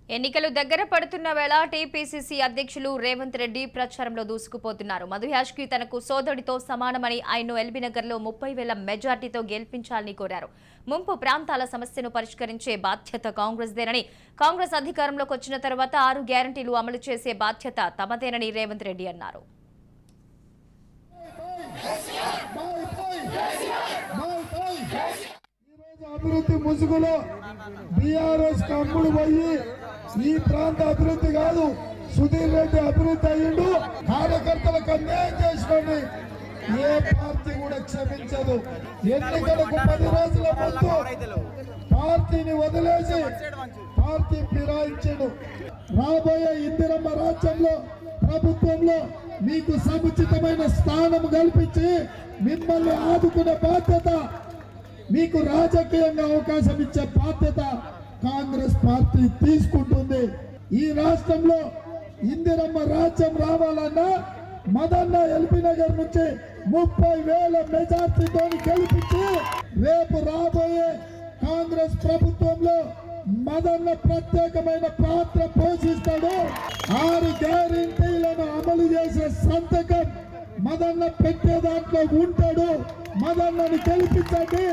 ఎన్నికలు దగ్గర పడుతున్న వేళ టీపీసీసీ అధ్యక్షులు రేవంత్ రెడ్డి ప్రచారంలో దూసుకుపోతున్నారు. మధు యాష్కి తనకు సోదరుడితో సమానమని ఆయన్ను ఎల్బీనగర్లో 30,000 మెజార్టీతో గెలిపించాలని కోరారు. ముంపు ప్రాంతాల సమస్యను పరిష్కరించే బాధ్యత కాంగ్రెస్దేనని, కాంగ్రెస్ అధికారంలోకి వచ్చిన తర్వాత 6 గ్యారంటీలు అమలు చేసే బాధ్యత తమదేనని రేవంత్ రెడ్డి అన్నారు. అభివృద్ధి ముసుగులో బీఆర్ఎస్ కమ్ముడు పోయి ఈ ప్రాంత అభివృద్ధి కాదు, సుధీర్ రెడ్డి అభివృద్ధి అయ్యిండు. కార్యకర్తలకు అన్యాయం చేసుకోండి, ఏ పార్టీ కూడా క్షమించదు. ఎన్నికలకు 10 రోజుల ముందు పార్టీని వదిలేసి పార్టీ ఫిరాయించడు. రాబోయే ఇందిరమ్మ రాజ్యంలో ప్రభుత్వంలో మీకు సముచితమైన స్థానం కల్పించి మిమ్మల్ని ఆదుకునే బాధ్యత, మీకు రాజకీయంగా అవకాశం ఇచ్చే బాధ్యత కాంగ్రెస్ పార్టీ తీసుకుంటుంది. ఈ రాష్ట్రంలో ఇందిరమ్మ రాజ్యం రావాలన్నా మదన్న ఎల్బీనగర్ నుంచి 30,000 మెజార్టీతో గెలిపించి రేపు రాబోయే కాంగ్రెస్ ప్రభుత్వంలో మదన్న ప్రత్యేకమైన పాత్ర పోషిస్తాడు. 6 గ్యారెంటీలను అమలు చేసే సంతకం మదన్న పెట్టే దాంట్లో ఉంటాడు. మదన్నని గెలిపించండి.